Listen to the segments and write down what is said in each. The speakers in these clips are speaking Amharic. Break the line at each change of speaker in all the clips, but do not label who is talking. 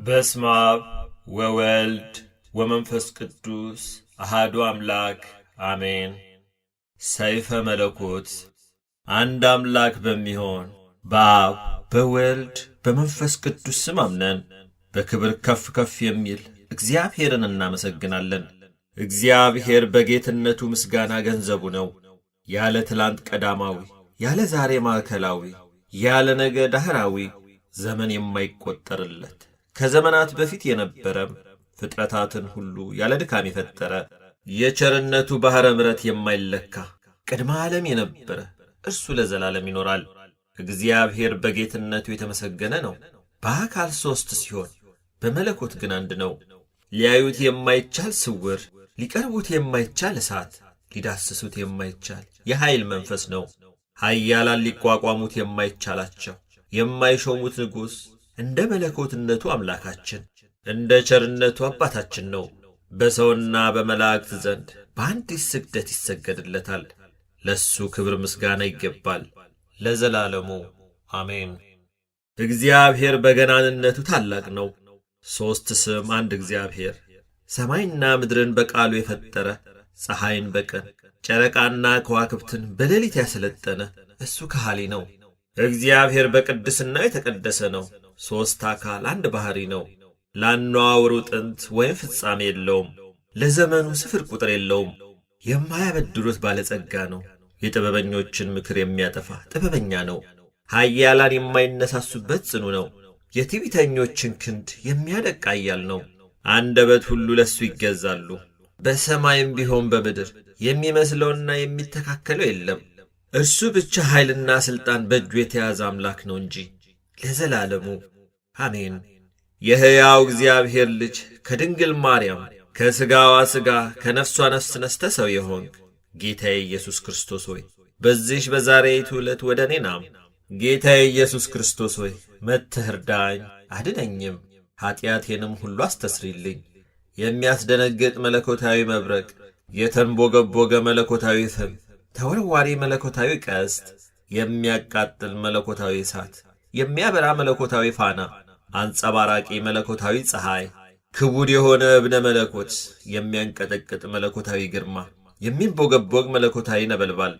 በስመ አብ ወወልድ ወመንፈስ ቅዱስ አሐዱ አምላክ አሜን። ሰይፈ መለኮት አንድ አምላክ በሚሆን በአብ በወልድ በመንፈስ ቅዱስ ስም አምነን በክብር ከፍ ከፍ የሚል እግዚአብሔርን እናመሰግናለን። እግዚአብሔር በጌትነቱ ምስጋና ገንዘቡ ነው። ያለ ትላንት ቀዳማዊ፣ ያለ ዛሬ ማዕከላዊ፣ ያለ ነገ ዳህራዊ፣ ዘመን የማይቆጠርለት ከዘመናት በፊት የነበረም ፍጥረታትን ሁሉ ያለ ድካም የፈጠረ የቸርነቱ ባሕረ ምሕረት የማይለካ ቅድመ ዓለም የነበረ እርሱ ለዘላለም ይኖራል። እግዚአብሔር በጌትነቱ የተመሰገነ ነው። በአካል ሦስት ሲሆን በመለኮት ግን አንድ ነው። ሊያዩት የማይቻል ስውር፣ ሊቀርቡት የማይቻል እሳት፣ ሊዳስሱት የማይቻል የኃይል መንፈስ ነው። ኃያላን ሊቋቋሙት የማይቻላቸው የማይሾሙት ንጉሥ እንደ መለኮትነቱ አምላካችን እንደ ቸርነቱ አባታችን ነው። በሰውና በመላእክት ዘንድ በአንዲት ስግደት ይሰገድለታል። ለሱ ክብር ምስጋና ይገባል ለዘላለሙ አሜን። እግዚአብሔር በገናንነቱ ታላቅ ነው። ሦስት ስም አንድ እግዚአብሔር። ሰማይና ምድርን በቃሉ የፈጠረ፣ ፀሐይን በቀን ጨረቃና ከዋክብትን በሌሊት ያሰለጠነ እሱ ከሃሊ ነው። እግዚአብሔር በቅድስና የተቀደሰ ነው። ሦስት አካል አንድ ባሕሪ ነው። ለአነዋወሩ ጥንት ወይም ፍጻሜ የለውም። ለዘመኑ ስፍር ቁጥር የለውም። የማያበድሩት ባለጸጋ ነው። የጥበበኞችን ምክር የሚያጠፋ ጥበበኛ ነው። ኃያላን የማይነሳሱበት ጽኑ ነው። የትዕቢተኞችን ክንድ የሚያደቅ ኃያል ነው። አንደበት ሁሉ ለሱ ይገዛሉ። በሰማይም ቢሆን በምድር የሚመስለውና የሚተካከለው የለም። እርሱ ብቻ ኃይልና ሥልጣን በእጁ የተያዘ አምላክ ነው እንጂ ለዘላለሙ አሜን። የሕያው እግዚአብሔር ልጅ ከድንግል ማርያም ከሥጋዋ ሥጋ ከነፍሷ ነፍስ ነስተ ሰው የሆንክ ጌታዬ ኢየሱስ ክርስቶስ ሆይ በዚህች በዛሬይቱ ዕለት ወደ እኔ ናም። ጌታዬ ኢየሱስ ክርስቶስ ሆይ መጥተህ እርዳኝ፣ አድነኝም፣ ኀጢአቴንም ሁሉ አስተስሪልኝ። የሚያስደነግጥ መለኮታዊ መብረቅ፣ የተንቦገቦገ መለኮታዊ ፍም፣ ተወርዋሪ መለኮታዊ ቀስት፣ የሚያቃጥል መለኮታዊ እሳት፣ የሚያበራ መለኮታዊ ፋና፣ አንጸባራቂ መለኮታዊ ፀሐይ፣ ክቡድ የሆነ እብነ መለኮት፣ የሚያንቀጠቅጥ መለኮታዊ ግርማ፣ የሚንቦገቦግ መለኮታዊ ነበልባል፣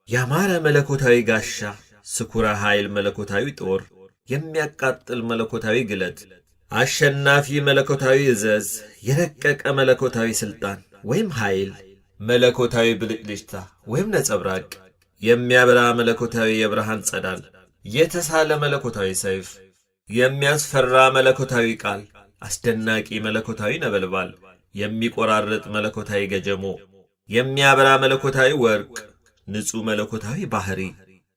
ያማረ መለኮታዊ ጋሻ፣ ስኩረ ኃይል መለኮታዊ ጦር፣ የሚያቃጥል መለኮታዊ ግለት፣ አሸናፊ መለኮታዊ እዘዝ፣ የረቀቀ መለኮታዊ ሥልጣን ወይም ኃይል፣ መለኮታዊ ብልጭልጭታ ወይም ነጸብራቅ፣ የሚያበራ መለኮታዊ የብርሃን ጸዳል፣ የተሳለ መለኮታዊ ሰይፍ፣ የሚያስፈራ መለኮታዊ ቃል፣ አስደናቂ መለኮታዊ ነበልባል፣ የሚቆራርጥ መለኮታዊ ገጀሞ፣ የሚያበራ መለኮታዊ ወርቅ፣ ንጹሕ መለኮታዊ ባሕሪ፣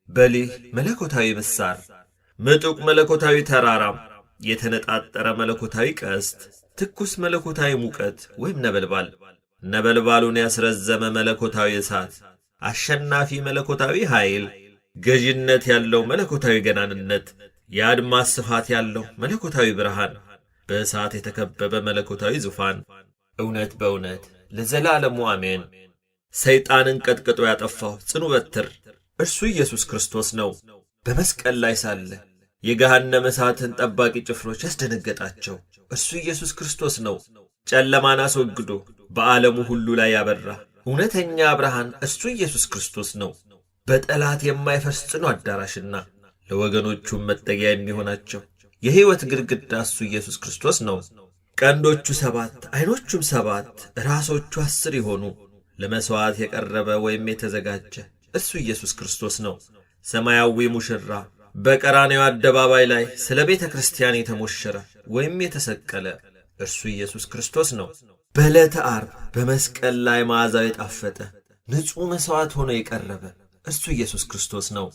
በሊህ መለኮታዊ ምሳር፣ ምጡቅ መለኮታዊ ተራራም፣ የተነጣጠረ መለኮታዊ ቀስት፣ ትኩስ መለኮታዊ ሙቀት ወይም ነበልባል፣ ነበልባሉን ያስረዘመ መለኮታዊ እሳት፣ አሸናፊ መለኮታዊ ኃይል፣ ገዥነት ያለው መለኮታዊ ገናንነት፣ የአድማስ ስፋት ያለው መለኮታዊ ብርሃን፣ በእሳት የተከበበ መለኮታዊ ዙፋን፣ እውነት በእውነት ለዘላለሙ አሜን። ሰይጣንን ቀጥቅጦ ያጠፋው ጽኑ በትር እርሱ ኢየሱስ ክርስቶስ ነው። በመስቀል ላይ ሳለ የገሃነመ እሳትን ጠባቂ ጭፍሮች ያስደነገጣቸው እርሱ ኢየሱስ ክርስቶስ ነው። ጨለማን አስወግዶ በዓለሙ ሁሉ ላይ ያበራ እውነተኛ ብርሃን እርሱ ኢየሱስ ክርስቶስ ነው። በጠላት የማይፈርስ ጽኑ አዳራሽና ለወገኖቹም መጠጊያ የሚሆናቸው የሕይወት ግድግዳ እሱ ኢየሱስ ክርስቶስ ነው። ቀንዶቹ 7 ዐይኖቹም 7 ራሶቹ 10 የሆኑ ለመሥዋዕት የቀረበ ወይም የተዘጋጀ እርሱ ኢየሱስ ክርስቶስ ነው። ሰማያዊ ሙሽራ በቀራንዮ አደባባይ ላይ ስለ ቤተ ክርስቲያን የተሞሸረ ወይም የተሰቀለ እርሱ ኢየሱስ ክርስቶስ ነው። በዕለተ ዓርብ በመስቀል ላይ መዓዛው የጣፈጠ ንጹሕ መሥዋዕት ሆኖ የቀረበ እርሱ ኢየሱስ ክርስቶስ ነው።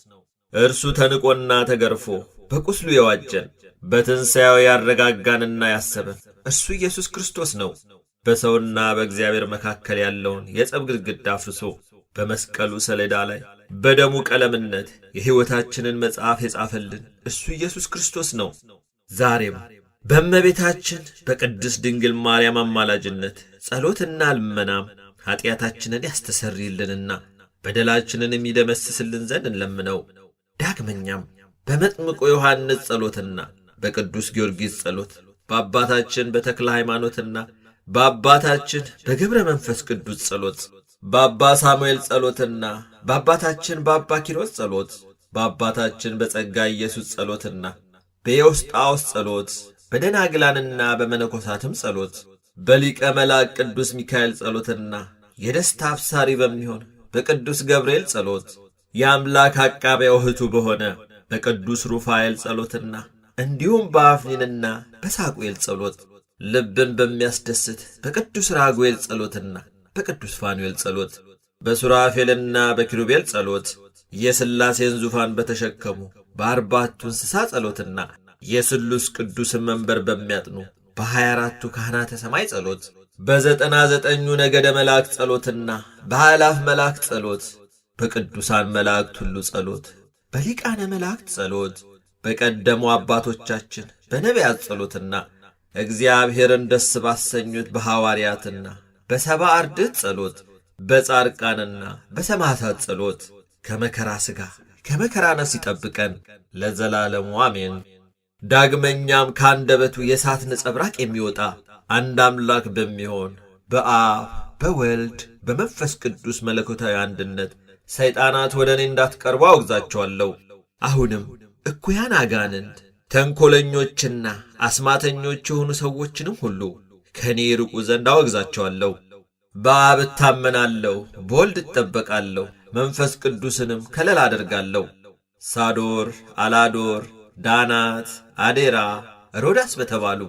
እርሱ ተንቆና ተገርፎ በቁስሉ የዋጀን በትንሣኤው ያረጋጋንና ያሰበን እርሱ ኢየሱስ ክርስቶስ ነው። በሰውና በእግዚአብሔር መካከል ያለውን የጸብ ግድግዳ አፍርሶ በመስቀሉ ሰሌዳ ላይ በደሙ ቀለምነት የሕይወታችንን መጽሐፍ የጻፈልን እርሱ ኢየሱስ ክርስቶስ ነው። ዛሬም በእመቤታችን በቅድስት ድንግል ማርያም አማላጅነት ጸሎትና ልመናም ኀጢአታችንን ያስተሰርይልንና በደላችንን የሚደመስስልን ዘንድ እንለምነው። ዳግመኛም በመጥምቁ ዮሐንስ ጸሎትና በቅዱስ ጊዮርጊስ ጸሎት በአባታችን በተክለ ሃይማኖትና በአባታችን በገብረ መንፈስ ቅዱስ ጸሎት፣ በአባ ሳሙኤል ጸሎትና በአባታችን በአባ ኪሮስ ጸሎት፣ በአባታችን በጸጋ ኢየሱስ ጸሎትና በዮስጣኦስ ጸሎት፣ በደናግላንና በመነኮሳትም ጸሎት፣ በሊቀ መላእክት ቅዱስ ሚካኤል ጸሎትና የደስታ አብሳሪ በሚሆን በቅዱስ ገብርኤል ጸሎት፣ የአምላክ አቃቤው እህቱ በሆነ በቅዱስ ሩፋኤል ጸሎትና እንዲሁም በአፍኒንና በሳቁኤል ጸሎት፣ ልብን በሚያስደስት በቅዱስ ራጉኤል ጸሎትና በቅዱስ ፋኑኤል ጸሎት፣ በሱራፌልና በኪሩቤል ጸሎት፣ የሥላሴን ዙፋን በተሸከሙ በአርባቱ እንስሳ ጸሎትና የስሉስ ቅዱስን መንበር በሚያጥኑ በ24ቱ ካህናተ ሰማይ ጸሎት፣ በ99ኙ ነገደ መላእክት ጸሎትና በአእላፍ መላእክት ጸሎት፣ በቅዱሳን መላእክት ሁሉ ጸሎት፣ በሊቃነ መላእክት ጸሎት፣ በቀደሙ አባቶቻችን በነቢያት ጸሎትና እግዚአብሔርን ደስ ባሰኙት በሐዋርያትና በሰባ አርድእት ጸሎት፣ በጻድቃንና በሰማዕታት ጸሎት ከመከራ ሥጋ ከመከራ ነፍስ ይጠብቀን ለዘላለሙ አሜን። ዳግመኛም ከአንደበቱ የእሳት ነጸብራቅ የሚወጣ አንድ አምላክ በሚሆን በአብ በወልድ በመንፈስ ቅዱስ መለኮታዊ አንድነት ሰይጣናት ወደ እኔ እንዳትቀርቡ አውግዛቸዋለሁ። አሁንም እኩያን አጋንንት ተንኰለኞችና አስማተኞች የሆኑ ሰዎችንም ሁሉ ከእኔ ይርቁ ዘንድ አወግዛቸዋለሁ። በአብ እታመናለሁ፣ በወልድ እጠበቃለሁ፣ መንፈስ ቅዱስንም ከለላ አደርጋለሁ። ሳዶር፣ አላዶር፣ ዳናት፣ አዴራ፣ ሮዳስ በተባሉ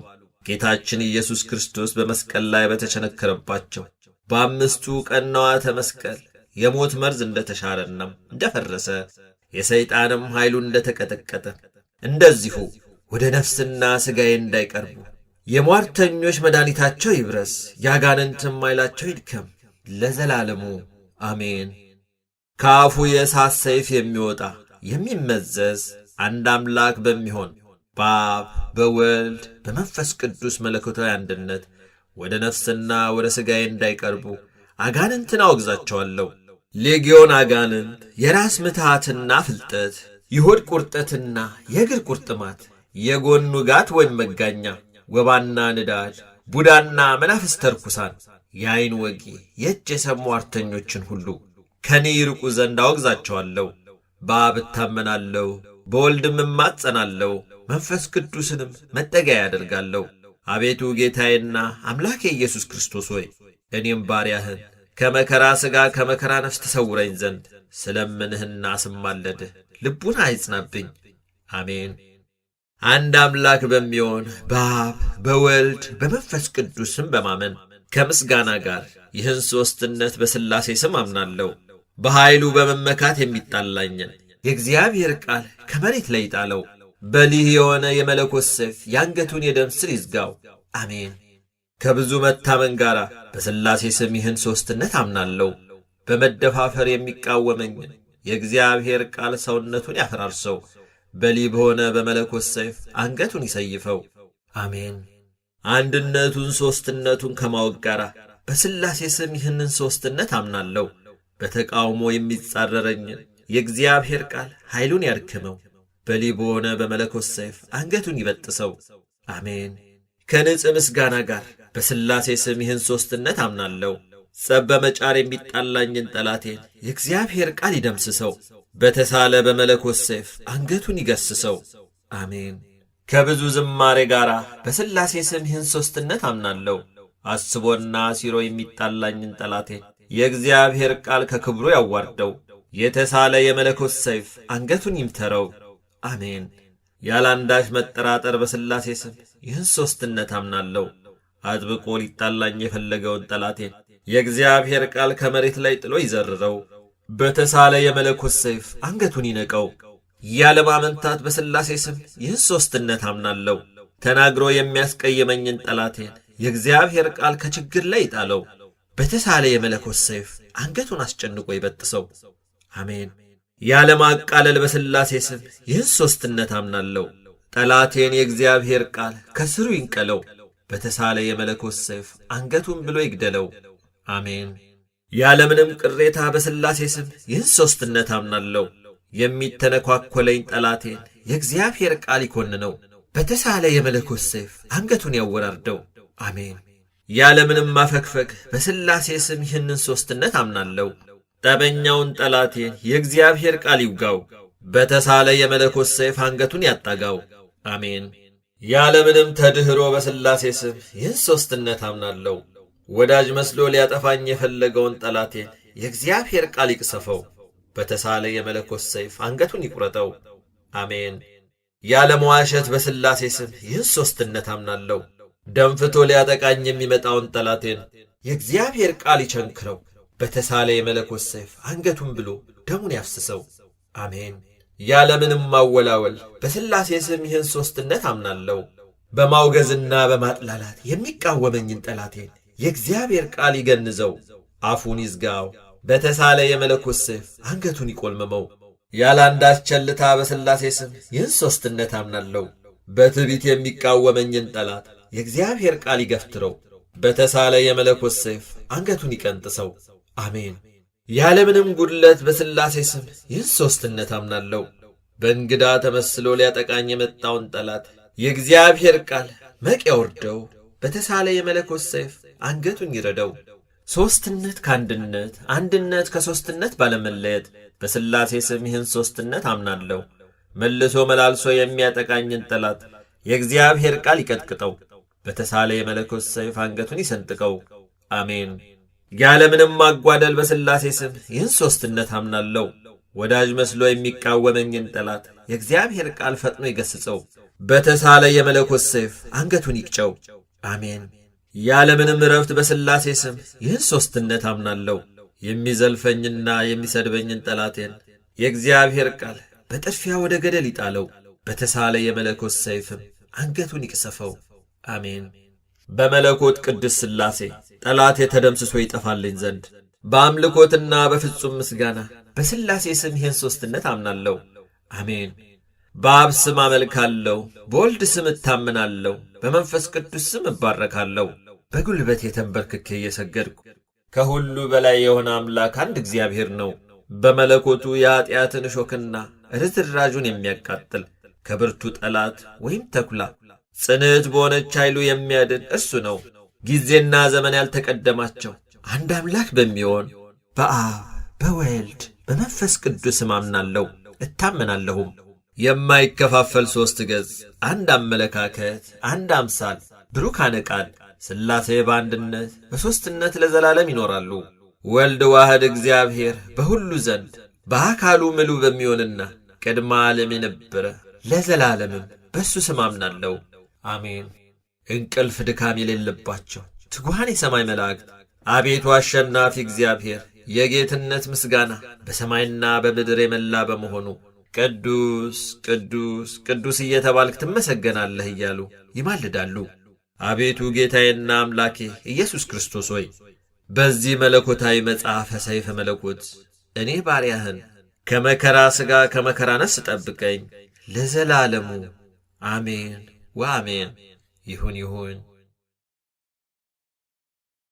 ጌታችን ኢየሱስ ክርስቶስ በመስቀል ላይ በተቸነከረባቸው በአምስቱ ቀናዋተ መስቀል የሞት መርዝ እንደተሻረና እንደፈረሰ የሰይጣንም ኃይሉ እንደተቀጠቀጠ እንደዚሁ ወደ ነፍስና ሥጋዬ እንዳይቀርቡ የሟርተኞች መድኃኒታቸው ይብረስ፣ ያጋንንትም ኃይላቸው ይድከም ለዘላለሙ አሜን። ከአፉ የእሳት ሰይፍ የሚወጣ የሚመዘዝ አንድ አምላክ በሚሆን በአብ በወልድ በመንፈስ ቅዱስ መለኮታዊ አንድነት ወደ ነፍስና ወደ ሥጋዬ እንዳይቀርቡ አጋንንትን አወግዛቸዋለሁ። ሌጊዮን አጋንንት፣ የራስ ምትሃትና ፍልጠት፣ የሆድ ቁርጠትና የእግር ቁርጥማት፣ የጎን ውጋት ወይም መጋኛ፣ ወባና ንዳድ፣ ቡዳና መናፍስተ ርኩሳን፣ የዐይን ወጊ፣ የእጅ የሰሙ ሟርተኞችን ሁሉ ከኔ ይርቁ ዘንድ አወግዛቸዋለሁ። በአብ እታመናለሁ፣ በወልድም እማጸናለሁ፣ መንፈስ ቅዱስንም መጠጊያ ያደርጋለሁ። አቤቱ ጌታዬና አምላኬ ኢየሱስ ክርስቶስ ሆይ እኔም ባሪያህን ከመከራ ሥጋ ከመከራ ነፍስ ተሰውረኝ ዘንድ ስለምንህና ስማለድህ ልቡን አይጽናብኝ። አሜን። አንድ አምላክ በሚሆን በአብ በወልድ በመንፈስ ቅዱስም በማመን ከምስጋና ጋር ይህን ሦስትነት በሥላሴ ስም አምናለሁ። በኃይሉ በመመካት የሚጣላኝን የእግዚአብሔር ቃል ከመሬት ላይ ጣለው። በሊህ የሆነ የመለኮት ሰይፍ የአንገቱን የደም ስር ይዝጋው። አሜን። ከብዙ መታመን ጋር በሥላሴ ስም ይህን ሦስትነት አምናለሁ። በመደፋፈር የሚቃወመኝን የእግዚአብሔር ቃል ሰውነቱን ያፈራርሰው። በሊህ በሆነ በመለኮት ሰይፍ አንገቱን ይሰይፈው። አሜን። አንድነቱን ሦስትነቱን ከማወቅ ጋር በሥላሴ ስም ይህንን ሦስትነት አምናለሁ። በተቃውሞ የሚጻረረኝን የእግዚአብሔር ቃል ኃይሉን ያድክመው። በሊህ በሆነ በመለኮት ሰይፍ አንገቱን ይበጥሰው። አሜን። ከንጽሕ ምስጋና ጋር በሥላሴ ስም ይህን ሦስትነት አምናለሁ። ጸብ በመጫር የሚጣላኝን ጠላቴን የእግዚአብሔር ቃል ይደምስሰው። በተሳለ በመለኮት ሰይፍ አንገቱን ይገስሰው። አሜን። ከብዙ ዝማሬ ጋር በሥላሴ ስም ይህን ሦስትነት አምናለሁ። አስቦና ሲሮ የሚጣላኝን ጠላቴን የእግዚአብሔር ቃል ከክብሩ ያዋርደው። የተሳለ የመለኮት ሰይፍ አንገቱን ይምተረው። አሜን። ያላንዳች መጠራጠር በሥላሴ ስም ይህን ሦስትነት አምናለሁ። አጥብቆ ሊጣላኝ የፈለገውን ጠላቴን የእግዚአብሔር ቃል ከመሬት ላይ ጥሎ ይዘርረው። በተሳለ የመለኮት ሰይፍ አንገቱን ይነቀው። ያለማመንታት በሥላሴ ስም ይህን ሦስትነት አምናለሁ። ተናግሮ የሚያስቀየመኝን ጠላቴን የእግዚአብሔር ቃል ከችግር ላይ ይጣለው። በተሳለ የመለኮት ሰይፍ አንገቱን አስጨንቆ ይበጥሰው። አሜን። ያለማቃለል በሥላሴ ስም ይህን ሦስትነት አምናለሁ። ጠላቴን የእግዚአብሔር ቃል ከስሩ ይንቀለው። በተሳለ የመለኮት ሰይፍ አንገቱን ብሎ ይግደለው። አሜን። ያለምንም ቅሬታ በሥላሴ ስም ይህን ሦስትነት አምናለሁ። የሚተነኳኰለኝ ጠላቴን የእግዚአብሔር ቃል ይኰንነው። በተሳለ የመለኮት ሰይፍ አንገቱን ያወራርደው። አሜን። ያለምንም ማፈግፈግ በሥላሴ ስም ይህንን ሦስትነት አምናለሁ። ጠበኛውን ጠላቴን የእግዚአብሔር ቃል ይውጋው፣ በተሳለ የመለኮት ሰይፍ አንገቱን ያጣጋው። አሜን። ያለምንም ተድኅሮ በሥላሴ ስም ይህን ሦስትነት አምናለሁ። ወዳጅ መስሎ ሊያጠፋኝ የፈለገውን ጠላቴን የእግዚአብሔር ቃል ይቅሰፈው፣ በተሳለ የመለኮት ሰይፍ አንገቱን ይቁረጠው። አሜን። ያለመዋሸት በሥላሴ ስም ይህን ሦስትነት አምናለሁ። ደንፍቶ ሊያጠቃኝ የሚመጣውን ጠላቴን የእግዚአብሔር ቃል ይቸንክረው፣ በተሳለ የመለኮት ሰይፍ አንገቱን ብሎ ደሙን ያፍስሰው። አሜን። ያለምንም ማወላወል በሥላሴ ስም ይህን ሦስትነት አምናለሁ። በማውገዝና በማጥላላት የሚቃወመኝን ጠላቴን የእግዚአብሔር ቃል ይገንዘው፣ አፉን ይዝጋው፣ በተሳለ የመለኮት ሰይፍ አንገቱን ይቆልመመው። ያለ አንዳች ቸልታ በሥላሴ ስም ይህን ሦስትነት አምናለሁ። በትዕቢት የሚቃወመኝን ጠላት የእግዚአብሔር ቃል ይገፍትረው፣ በተሳለ የመለኮት ሰይፍ አንገቱን ይቀንጥሰው። አሜን። ያለምንም ጉድለት በሥላሴ ስም ይህን ሦስትነት አምናለሁ። በእንግዳ ተመስሎ ሊያጠቃኝ የመጣውን ጠላት የእግዚአብሔር ቃል መቅ ያውርደው፣ በተሳለ የመለኮት ሰይፍ አንገቱን ይረደው። ሦስትነት ከአንድነት፣ አንድነት ከሦስትነት ባለመለየት በሥላሴ ስም ይህን ሦስትነት አምናለሁ። መልሶ መላልሶ የሚያጠቃኝን ጠላት የእግዚአብሔር ቃል ይቀጥቅጠው፣ በተሳለ የመለኮት ሰይፍ አንገቱን ይሰንጥቀው። አሜን። ያለምንም ማጓደል በሥላሴ ስም ይህን ሦስትነት አምናለሁ። ወዳጅ መስሎ የሚቃወመኝን ጠላት የእግዚአብሔር ቃል ፈጥኖ ይገሥጸው፣ በተሳለ የመለኮት ሰይፍ አንገቱን ይቅጨው። አሜን። ያለምንም ዕረፍት በሥላሴ ስም ይህን ሦስትነት አምናለሁ። የሚዘልፈኝና የሚሰድበኝን ጠላቴን የእግዚአብሔር ቃል በጥድፊያ ወደ ገደል ይጣለው፣ በተሳለ የመለኮት ሰይፍም አንገቱን ይቅሰፈው። አሜን። በመለኮት ቅዱስ ሥላሴ ጠላቴ ተደምስሶ ይጠፋልኝ ዘንድ በአምልኮትና በፍጹም ምስጋና በሥላሴ ስም ይህን ሦስትነት አምናለሁ። አሜን። በአብ ስም አመልካለሁ፣ በወልድ ስም እታምናለሁ፣ በመንፈስ ቅዱስ ስም እባረካለሁ። በጉልበቴ ተንበርክኬ እየሰገድኩ ከሁሉ በላይ የሆነ አምላክ አንድ እግዚአብሔር ነው። በመለኮቱ የኀጢአትን እሾክና ርዝራዡን የሚያቃጥል ከብርቱ ጠላት ወይም ተኩላ ጽንዕት በሆነች ኃይሉ የሚያድን እርሱ ነው። ጊዜና ዘመን ያልተቀደማቸው አንድ አምላክ በሚሆን በአብ በወልድ በመንፈስ ቅዱስም አምናለሁ እታመናለሁም። የማይከፋፈል ሦስት ገጽ፣ አንድ አመለካከት፣ አንድ አምሳል፣ ብሩካነ ቃል ሥላሴ በአንድነት በሦስትነት ለዘላለም ይኖራሉ። ወልድ ዋህድ እግዚአብሔር በሁሉ ዘንድ በአካሉ ምሉ በሚሆንና ቅድመ ዓለም የነበረ ለዘላለምም በእሱ ስም አምናለሁ። አሜን። እንቅልፍ ድካም የሌለባቸው ትጉሃን የሰማይ መላእክት አቤቱ አሸናፊ እግዚአብሔር የጌትነት ምስጋና በሰማይና በምድር የመላ በመሆኑ ቅዱስ ቅዱስ ቅዱስ እየተባልክ ትመሰገናለህ እያሉ ይማልዳሉ። አቤቱ ጌታዬና አምላኬ ኢየሱስ ክርስቶስ ሆይ በዚህ መለኮታዊ መጽሐፈ ሰይፈ መለኮት እኔ ባሪያህን ከመከራ ሥጋ ከመከራ ነፍስ ጠብቀኝ ለዘላለሙ። አሜን ወአሜን። ይሁን ይሁን።